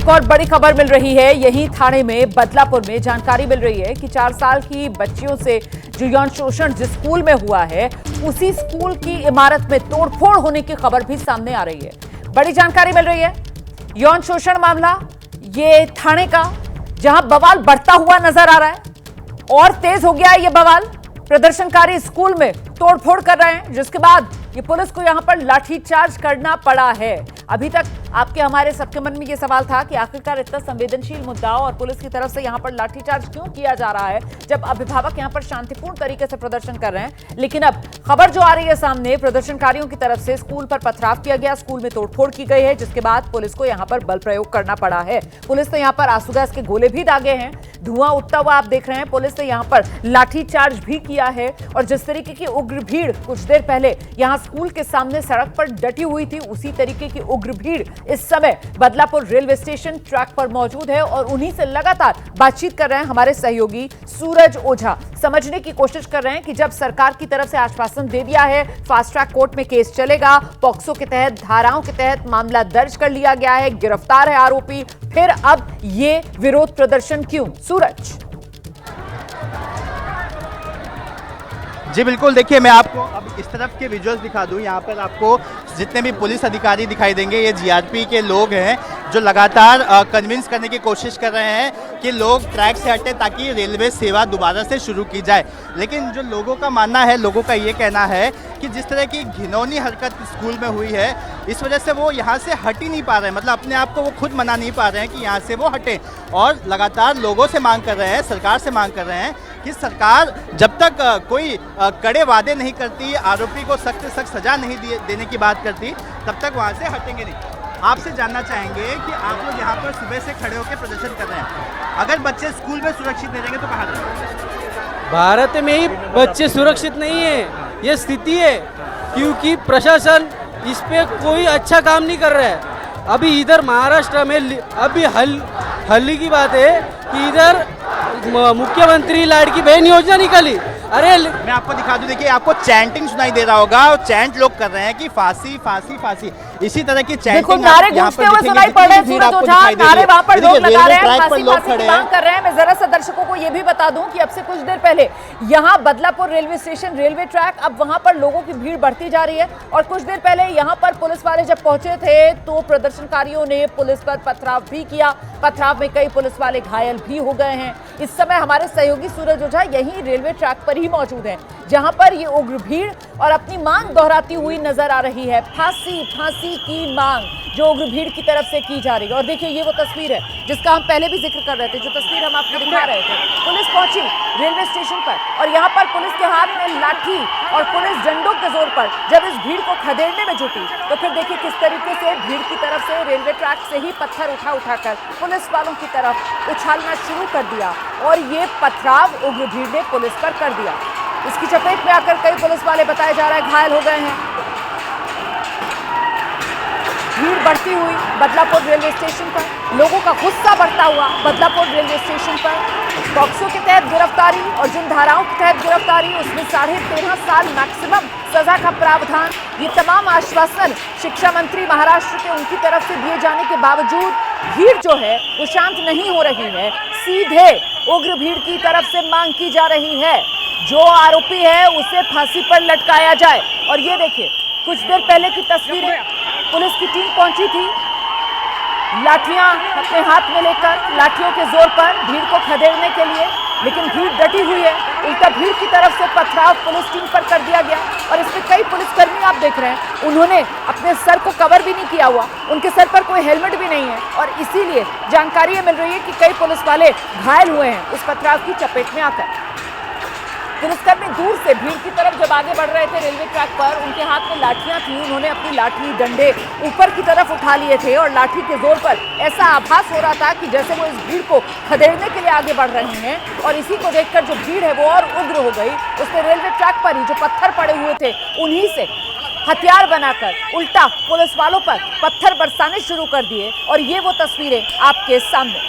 एक और बड़ी खबर मिल रही है। यही थाने में बदलापुर में जानकारी मिल रही है कि 4 साल की बच्चियों से जो यौन शोषण जिस स्कूल में हुआ है, उसी स्कूल की इमारत में तोड़फोड़ होने की खबर भी सामने आ रही है। बड़ी जानकारी मिल रही है। यौन शोषण मामला ये थाने का, जहां बवाल बढ़ता हुआ नजर आ रहा है और तेज हो गया है ये बवाल। प्रदर्शनकारी स्कूल में तोड़फोड़ कर रहे हैं, जिसके बाद ये पुलिस को यहां पर लाठीचार्ज करना पड़ा है। अभी तक आपके हमारे सबके मन में ये सवाल था कि आखिरकार इतना संवेदनशील मुद्दा और पुलिस की तरफ से यहां पर लाठीचार्ज क्यों किया जा रहा है, जब अभिभावक यहां पर शांतिपूर्ण तरीके से प्रदर्शन कर रहे हैं। लेकिन अब खबर जो आ रही है सामने, प्रदर्शनकारियों की तरफ से स्कूल पर पथराव किया गया, स्कूल में तोड़फोड़ की गई है, जिसके बाद पुलिस को यहां पर बल प्रयोग करना पड़ा है। पुलिस ने यहां पर आंसू गैस के गोले भी दागे हैं, धुआं उठता हुआ आप देख रहे हैं। पुलिस ने यहां पर लाठीचार्ज भी किया है और जिस तरीके की उग्र भीड़ कुछ देर पहले यहां स्कूल के सामने सड़क पर डटी हुई थी, उसी तरीके की उग्र भीड़ इस समय बदलापुर रेलवे स्टेशन ट्रैक पर मौजूद है और उन्हीं से लगातार बातचीत कर रहे हैं हमारे सहयोगी सूरज ओझा। समझने की कोशिश कर रहे हैं कि जब सरकार की तरफ से आश्वासन दे दिया है, फास्ट ट्रैक कोर्ट में केस चलेगा, पॉक्सो के तहत धाराओं के तहत मामला दर्ज कर लिया गया है, गिरफ्तार है आरोपी, फिर अब ये विरोध प्रदर्शन क्यों? सूरज। जी बिल्कुल, देखिए मैं आपको अब इस तरफ के विजुअल्स दिखा दूं। यहाँ पर आपको जितने भी पुलिस अधिकारी दिखाई देंगे, ये जीआरपी के लोग हैं जो लगातार कन्विंस करने की कोशिश कर रहे हैं कि लोग ट्रैक से हटें ताकि रेलवे सेवा दोबारा से शुरू की जाए। लेकिन जो लोगों का मानना है, लोगों का ये कहना है कि जिस तरह की घिनौनी हरकत स्कूल में हुई है, इस वजह से वो यहाँ से हट ही नहीं पा रहे हैं, मतलब अपने आप को वो खुद मना नहीं पा रहे हैं कि यहाँ से वो हटें। और लगातार लोगों से मांग कर रहे हैं, सरकार से मांग कर रहे हैं कि सरकार जब तक कोई कड़े वादे नहीं करती, आरोपी को सख्त से सख्त सजा नहीं देने की बात करती, तब तक वहाँ से हटेंगे नहीं। आपसे जानना चाहेंगे कि आप लोग यहाँ पर सुबह से खड़े होकर प्रदर्शन कर रहे हैं, अगर बच्चे स्कूल में सुरक्षित नहीं रहेंगे तो कहाँ रहेंगे? भारत में ही बच्चे सुरक्षित नहीं है, ये स्थिति है, क्योंकि प्रशासन इस पे कोई अच्छा काम नहीं कर रहा है। अभी इधर महाराष्ट्र में अभी हाल की बात है कि इधर मुख्यमंत्री लाडकी बहन योजना निकाली। अरे मैं आपको दिखा दूं, देखिए आपको चैंटिंग सुनाई दे रहा होगा और चैंट लोग कर रहे हैं कि फांसी फांसी फांसी, इसी तरह की चैंटिंग नारे गूंजते हुए सुनाई पड़ रहे हैं। सूरज ओझा, नारे वहां पर लोग लगा रहे हैं, फांसी फांसी की मांग कर रहे हैं। मैं जरा सा दर्शकों को यह भी बता दूं कि अब से कुछ देर पहले यहां Badlapur railway station railway track, अब वहां पर लोगों की भीड़ बढ़ती जा रही है और कुछ देर पहले यहां पर पुलिस वाले जब पहुंचे थे तो प्रदर्शनकारियों ने पुलिस पर पथराव भी किया। पथराव में कई पुलिस वाले घायल भी हो गए हैं। इस समय हमारे सहयोगी सूरज ओझा यही रेलवे ट्रैक पर ही मौजूद है, जहां पर ये उग्र भीड़ और अपनी मांग दोहराती हुई नजर आ रही है। फांसी फांसी की मांग जो उग्र भीड़ की तरफ से की जा रही है। और देखिए ये वो तस्वीर है जिसका हम पहले भी जिक्र कर रहे थे, जो तस्वीर हम आपको दिखा रहे थे। पुलिस पहुंची रेलवे स्टेशन पर और यहाँ पर पुलिस के हाथ में लाठी और पुलिस डंडों के जोर पर जब इस भीड़ को खदेड़ने में जुटी, तो फिर देखिए किस तरीके से भीड़ की तरफ से रेलवे ट्रैक से ही पत्थर उठाकर पुलिस वालों की तरफ उछालना शुरू कर दिया और ये पथराव उग्र भीड़ ने पुलिस पर कर दिया। इसकी चपेट में आकर कई पुलिस वाले बताया जा रहा है घायल हो गए हैं। भीड़ बढ़ती हुई बदलापुर रेलवे स्टेशन पर, लोगों का गुस्सा बढ़ता हुआ बदलापुर रेलवे स्टेशन पर। पॉक्सो के तहत गिरफ्तारी और जिन धाराओं के तहत गिरफ्तारी, उसमें 13.5 साल मैक्सिमम सजा का प्रावधान, ये तमाम आश्वासन शिक्षा मंत्री महाराष्ट्र के उनकी तरफ से दिए जाने के बावजूद भीड़ जो है वो शांत नहीं हो रही है। सीधे उग्र भीड़ की तरफ से मांग की जा रही है जो आरोपी है उसे फांसी पर लटकाया जाए। और ये देखिए कुछ देर पहले की तस्वीरें, पुलिस की टीम पहुंची थी लाठियां अपने हाथ में लेकर, लाठियों के जोर पर भीड़ को खदेड़ने के लिए, लेकिन भीड़ डटी हुई है। उल्टा भीड़ की तरफ से पथराव पुलिस टीम पर कर दिया गया और इसमें कई पुलिसकर्मी आप देख रहे हैं, उन्होंने अपने सर को कवर भी नहीं किया हुआ, उनके सर पर कोई हेलमेट भी नहीं है और इसीलिए जानकारी मिल रही है कि कई पुलिस वाले घायल हुए हैं इस पथराव की चपेट में आकर। पुलिसकर्मी दूर से भीड़ की तरफ जब आगे बढ़ रहे थे रेलवे ट्रैक पर, उनके हाथ में लाठियां थी, उन्होंने अपनी लाठी डंडे ऊपर की तरफ उठा लिए थे और लाठी के जोर पर ऐसा आभास हो रहा था कि जैसे वो इस भीड़ को खदेड़ने के लिए आगे बढ़ रहे हैं। और इसी को देखकर जो भीड़ है वो और उग्र हो गई। उसने रेलवे ट्रैक पर ही जो पत्थर पड़े हुए थे उन्हीं से हथियार बनाकर उल्टा पुलिस वालों पर पत्थर बरसाने शुरू कर दिए और ये वो तस्वीरें आपके सामने।